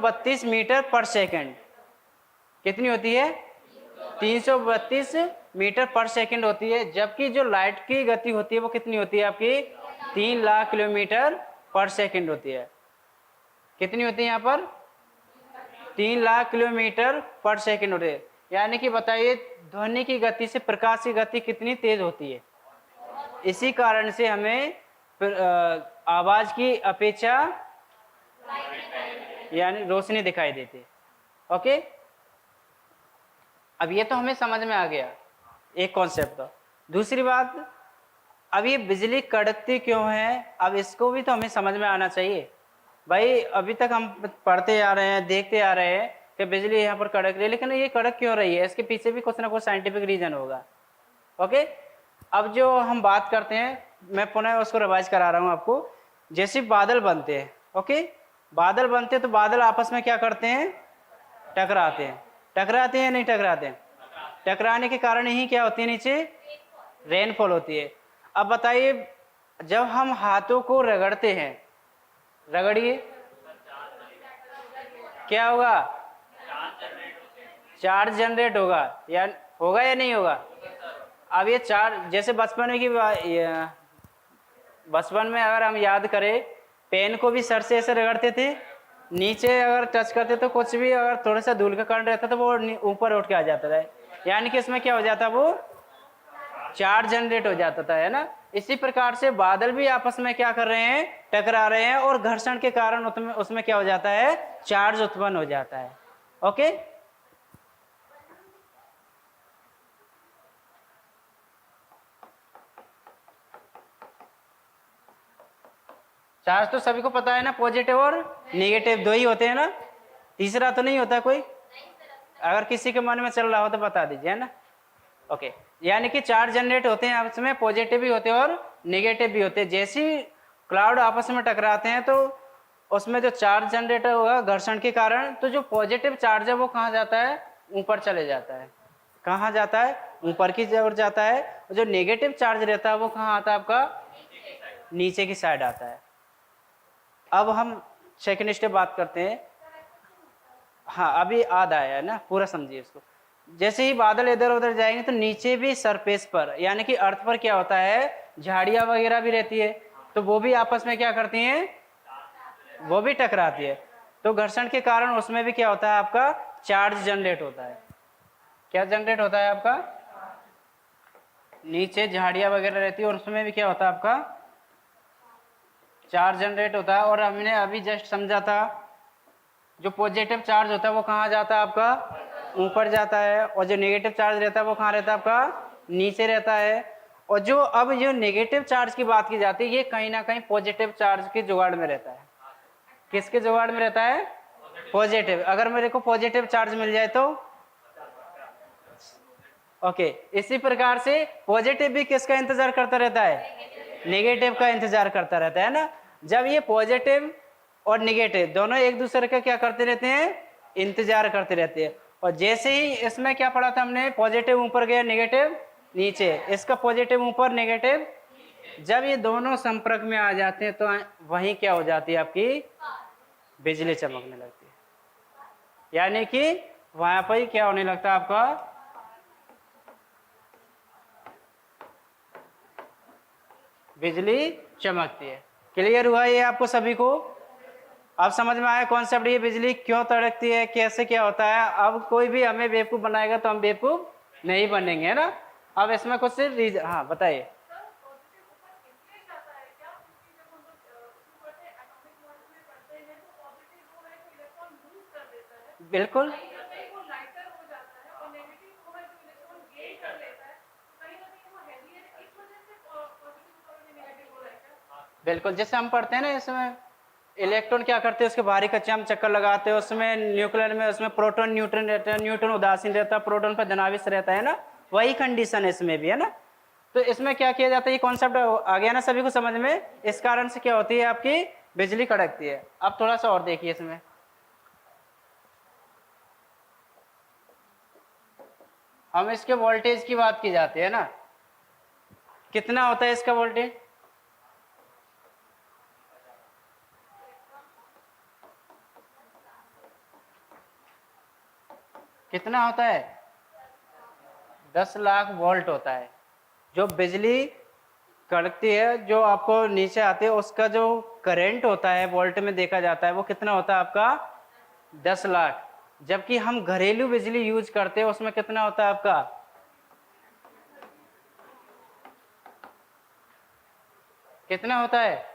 332 metre पर second. कितनी होती है? 332 मीटर पर सेकंड होती है। जबकि जो लाइट की गति होती है वो कितनी होती है आपकी? 3 लाख किलोमीटर पर सेकंड होती है। कितनी होती है यहाँ पर? 3 लाख किलोमीटर पर सेकंड होती है। यानी कि बताइए ध्वनि की गति से प्रकाश की गति कितनी तेज होती है। इसी कारण से हमें आवाज की अपेक्षा यानी रोशनी दिखाई देती है। ओके, अब ये तो हमें समझ में आ गया एक कॉन्सेप्ट का। दूसरी बात, अब ये बिजली कड़कती क्यों है, अब इसको भी तो हमें समझ में आना चाहिए। भाई अभी तक हम पढ़ते आ रहे हैं, देखते आ रहे हैं कि बिजली यहाँ पर कड़क रही है, लेकिन ये कड़क क्यों रही है, इसके पीछे भी कुछ ना कुछ साइंटिफिक रीजन होगा। ओके, अब जो हम बात करते हैं, मैं पुनः उसको रिवाइज करा रहा हूँ आपको। जैसे बादल बनते हैं, ओके, बादल बनते हैं तो बादल आपस में क्या करते हैं? टकराते हैं। टकराते हैं नहीं टकराते हैं? टकराने के कारण ही क्या होती है? नीचे रेनफॉल होती है। अब बताइए जब हम हाथों को रगड़ते हैं, रगड़िए, क्या होगा? चार्ज जनरेट होगा या नहीं होगा? अब ये चार्ज, जैसे बचपन में अगर हम याद करें, पेन को भी सर से ऐसे रगड़ते थे, नीचे अगर टच करते तो कुछ भी अगर थोड़ा सा धूल का कण रहता तो वो ऊपर उठ के आ जाता था। यानी कि इसमें क्या हो जाता, वो चार्ज जनरेट हो जाता था, है ना। इसी प्रकार से बादल भी आपस में क्या कर रहे हैं? टकरा रहे हैं, और घर्षण के कारण उसमें क्या हो जाता है? चार्ज उत्पन्न हो जाता है। ओके, चार्ज तो सभी को पता है ना, पॉजिटिव और नेगेटिव दो ही होते हैं ना, तीसरा तो नहीं होता कोई। अगर किसी के मन में चल रहा हो तो बता दीजिए, है ना। ओके, यानी कि चार्ज जनरेट होते हैं आपस में, पॉजिटिव भी होते हैं और नेगेटिव भी होते हैं। जैसे ही क्लाउड आपस में टकराते हैं तो उसमें जो चार्ज जनरेट होगा घर्षण के कारण, तो जो पॉजिटिव चार्ज है वो कहाँ जाता है? ऊपर चले जाता है। कहाँ जाता है? ऊपर की ओर जाता है। और जो नेगेटिव चार्ज रहता है वो कहाँ आता है आपका? नीचे की साइड आता है। अब हम सेकेंड स्टेप बात करते हैं। हाँ, अभी आधा आया है ना, पूरा समझिए इसको। जैसे ही बादल इधर उधर जाएंगे तो नीचे भी सरफेस पर यानी कि अर्थ पर क्या होता है? झाड़ियां वगैरह भी रहती है, तो वो भी आपस में क्या करती हैं? वो भी टकराती है। तो घर्षण के कारण उसमें भी क्या होता है आपका? चार्ज जनरेट होता है। क्या जनरेट होता है आपका? नीचे झाड़ियां वगैरह रहती है और उसमें भी क्या होता है आपका? चार्ज जनरेट होता है। और हमने अभी जस्ट समझा था, जो पॉजिटिव चार्ज होता है वो कहाँ जाता है आपका? ऊपर जाता है। और जो नेगेटिव चार्ज रहता है वो कहाँ रहता है आपका? नीचे रहता है। और जो अब जो नेगेटिव चार्ज की बात की जाती है, ये कहीं ना कहीं पॉजिटिव चार्ज के जुगाड़ में रहता है। किसके जुगाड़ में रहता है? पॉजिटिव। अगर मेरे को पॉजिटिव चार्ज मिल जाए तो ओके, इसी प्रकार से पॉजिटिव भी किसका इंतजार करता रहता है? नेगेटिव का इंतजार करता रहता है ना। जब ये पॉजिटिव और नेगेटिव दोनों एक दूसरे का क्या करते रहते हैं? इंतजार करते रहते हैं। और जैसे ही इसमें क्या पढ़ा था हमने? पॉजिटिव ऊपर गया, नेगेटिव नीचे, इसका पॉजिटिव ऊपर, नेगेटिव। जब ये दोनों संपर्क में आ जाते हैं तो वहीं क्या हो जाती है आपकी? बिजली चमकने लगती है। यानी कि वहां पर ही क्या होने लगता है आपका? बिजली चमकती है। क्लियर हुआ ये आपको सभी को? अब समझ में आया कॉन्सेप्ट, ये बिजली क्यों तड़कती है, कैसे क्या होता है। अब कोई भी हमें बेवकूफ बनाएगा तो हम बेवकूफ नहीं बनेंगे, है ना। अब इसमें कुछ रीजन, हाँ बताइए। बिल्कुल बिल्कुल, जैसे हम पढ़ते हैं ना, इसमें इलेक्ट्रॉन क्या करते हैं? उसके बाहरी कच्चे हम चक्कर लगाते हैं, उसमें न्यूक्लियर में उसमें प्रोटॉन न्यूट्रॉन रहता है, न्यूट्रॉन उदासीन रहता है, प्रोटॉन पर धनावेश रहता है ना। वही कंडीशन है इसमें भी, है ना। तो इसमें क्या किया जाता है? ये कॉन्सेप्ट आ गया ना सभी को समझ में। इस कारण से क्या होती है आपकी? बिजली कड़कती है। अब थोड़ा सा और देखिए इसमें, हम इसके वोल्टेज की बात की जाती है ना, कितना होता है इसका वोल्टेज? कितना होता है? 10 लाख वोल्ट होता है। जो बिजली कड़कती है, जो आपको नीचे आती है, उसका जो करंट होता है वोल्ट में देखा जाता है, वो कितना होता है आपका? 10 लाख। जबकि हम घरेलू बिजली यूज करते हैं, उसमें कितना होता है आपका? कितना होता है?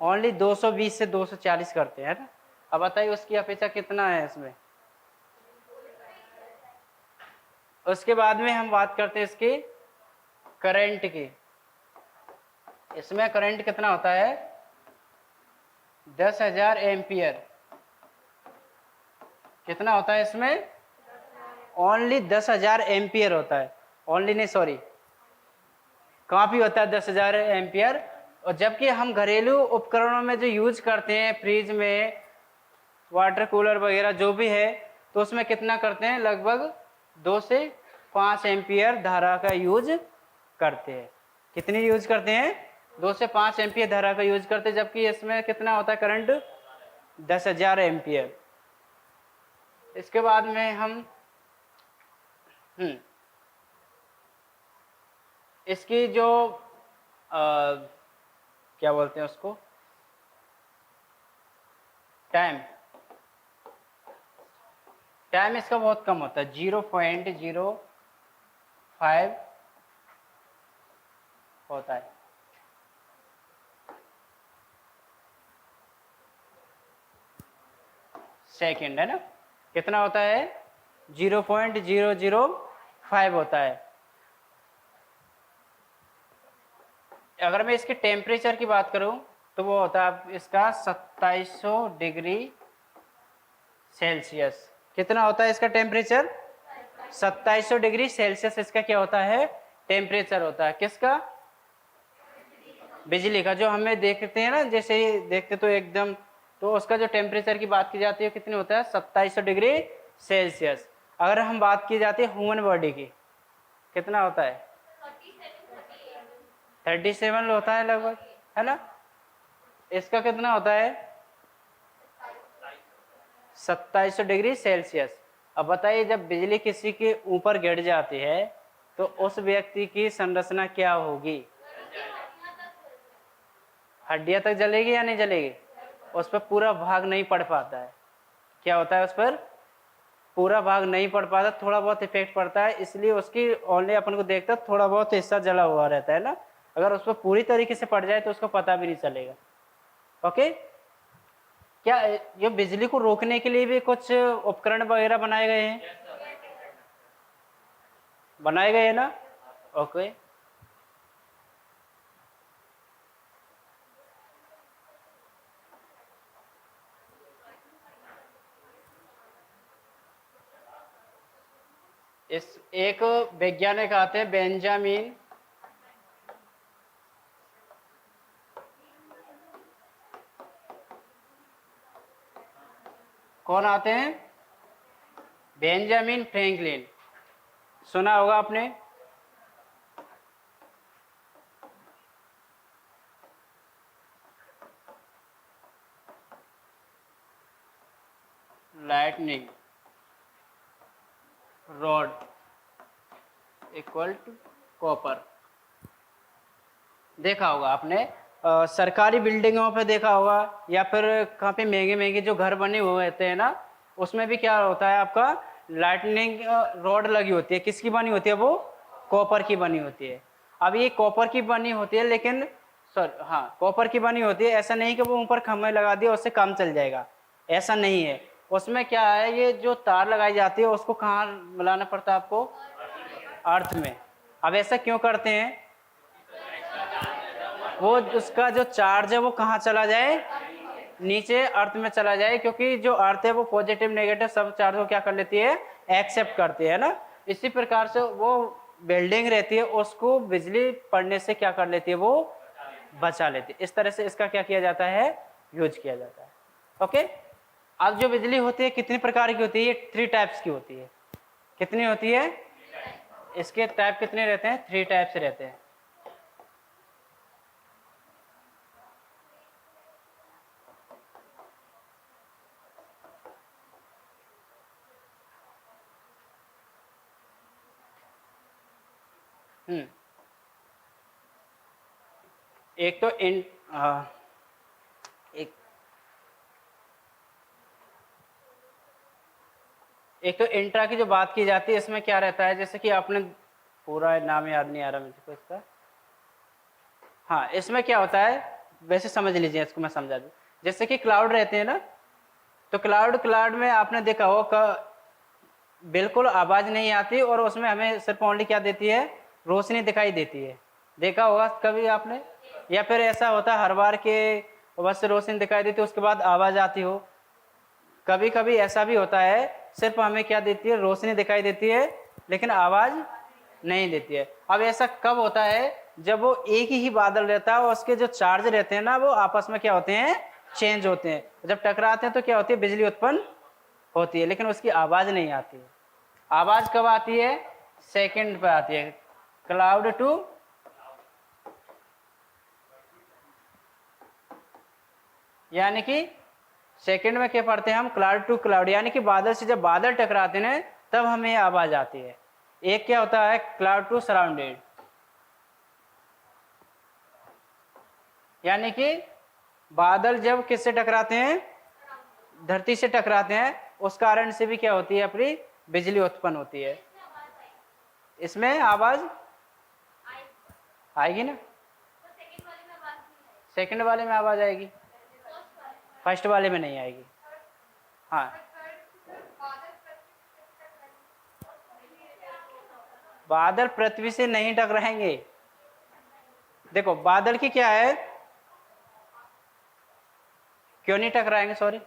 ओनली 220 से 240 करते हैं ना। अब बताइए उसकी अपेक्षा कितना है इसमें। उसके बाद में हम बात करते हैं इसकी करंट की। इसमें करंट कितना होता है? 10,000 एम्पियर। कितना होता है इसमें? ओनली 10,000 एम्पियर होता है। ओनली नहीं, सॉरी, काफी होता है 10,000 एम्पियर। और जबकि हम घरेलू उपकरणों में जो यूज करते हैं, फ्रिज में, वाटर कूलर वगैरह जो भी है, तो उसमें कितना करते हैं? लगभग 2 से 5 एम्पियर धारा का यूज करते हैं। कितनी यूज करते हैं? 2 से 5 एम्पियर धारा का यूज करते हैं। जबकि इसमें कितना होता है करंट? 10,000 एम्पियर। इसके बाद में हम इसकी जो क्या बोलते हैं उसको, टाइम इसका बहुत कम होता है, 0.05 होता है। सेकंड है ना। कितना होता है? 0.005 होता है। अगर मैं इसके टेम्परेचर की बात करूं तो वो होता है इसका 2700 डिग्री सेल्सियस। कितना होता है इसका टेम्परेचर? 2700 डिग्री सेल्सियस इसका क्या होता है? टेम्परेचर होता है। किसका? बिजली का। जो हमें देखते हैं ना, जैसे ही देखते तो एकदम, तो उसका जो टेम्परेचर की बात की जाती है कितनी होता है? 2700 डिग्री सेल्सियस। अगर हम बात की जाती है ह्यूमन बॉडी की, कितना होता है? 37 होता है लगभग, है ना। इसका कितना होता है? 2700 डिग्री सेल्सियस। अब बताइए जब बिजली किसी के ऊपर गिर जाती है तो उस व्यक्ति की संरचना क्या होगी? हड्डियां तक जलेगी या नहीं जलेगी? उस पर पूरा भाग नहीं पड़ पाता है। क्या होता है? उस पर पूरा भाग नहीं पड़ पाता, थोड़ा बहुत इफेक्ट पड़ता है, इसलिए उसकी ओनली अपन को देखता थोड़ा बहुत हिस्सा जला हुआ रहता है ना। अगर उस पर पूरी तरीके से पड़ जाए तो उसको पता भी नहीं चलेगा। ओके। क्या ये बिजली को रोकने के लिए भी कुछ उपकरण वगैरह बनाए गए हैं? बनाए गए हैं ना। ओके। इस एक वैज्ञानिक आते हैं बेंजामिन, कौन आते हैं? Benjamin Franklin. सुना होगा आपने। Lightning rod equal to copper. देखा होगा आपने, सरकारी बिल्डिंगों पे देखा होगा, या फिर काफ़ी महंगे महंगे जो घर बने हुए होते हैं ना, उसमें भी क्या होता है आपका? लाइटनिंग रॉड लगी होती है। किसकी बनी होती है वो? कॉपर की बनी होती है। अब ये कॉपर की बनी होती है, लेकिन सॉरी, हाँ, कॉपर की बनी होती है। ऐसा नहीं कि वो ऊपर खंभे लगा दिया उससे काम चल जाएगा, ऐसा नहीं है। उसमें क्या है, ये जो तार लगाई जाती है उसको कहाँ मिलाना पड़ता है आपको? अर्थ में। अब ऐसा क्यों करते हैं? वो उसका जो चार्ज है वो कहाँ चला जाए? नीचे अर्थ में चला जाए, क्योंकि जो अर्थ है वो पॉजिटिव नेगेटिव सब चार्ज को क्या कर लेती है? एक्सेप्ट करती है ना। इसी प्रकार से वो बिल्डिंग रहती है, उसको बिजली पड़ने से क्या कर लेती है? वो बचा लेती है। इस तरह से इसका क्या किया जाता है? यूज किया जाता है। ओके। अब जो बिजली होती है कितनी प्रकार की होती है? 3 टाइप्स की होती है। कितनी होती है? इसके टाइप कितने रहते हैं? 3 टाइप्स रहते हैं। हम्म, एक तो एक एक तो इंट्रा की जो बात की जाती है, इसमें क्या रहता है, जैसे कि आपने, पूरा नाम याद नहीं आ रहा मुझको इसका। हाँ, इसमें क्या होता है, वैसे समझ लीजिए, इसको मैं समझा दूँ। जैसे कि क्लाउड रहते हैं ना, तो क्लाउड क्लाउड में आपने देखा हो बिल्कुल आवाज नहीं आती, और उसमें हमें सिर्फ ओनली क्या देती है, रोशनी दिखाई देती है। देखा होगा कभी आपने, या फिर ऐसा होता है हर बार के बस रोशनी दिखाई देती है, उसके बाद आवाज आती हो। कभी कभी ऐसा भी होता है, सिर्फ हमें क्या देती है, रोशनी दिखाई देती है, लेकिन आवाज नहीं देती है। अब ऐसा कब होता है, जब वो एक ही बादल रहता है और उसके जो चार्ज रहते हैं ना, वो आपस में क्या होते हैं, चेंज होते हैं। जब टकराते हैं तो क्या होती है, बिजली उत्पन्न होती है, लेकिन उसकी आवाज नहीं आती है। आवाज कब आती है, सेकंड पे आती है। क्लाउड टू, यानी कि सेकंड में क्या पढ़ते हैं हम, क्लाउड टू क्लाउड, यानी कि बादल से जब बादल टकराते हैं तब हमें आवाज आती है। एक क्या होता है, क्लाउड टू सराउंडेड, यानी कि बादल जब किससे टकराते हैं, धरती से टकराते हैं, उस कारण से भी क्या होती है, अपनी बिजली उत्पन्न होती है। इसमें आवाज आएगी ना, सेकंड वाले में आवाज आएगी, फर्स्ट वाले में नहीं आएगी। हाँ, बादल पृथ्वी से नहीं टकराएंगे। देखो बादल की क्या है, क्यों नहीं टकराएंगे, सॉरी,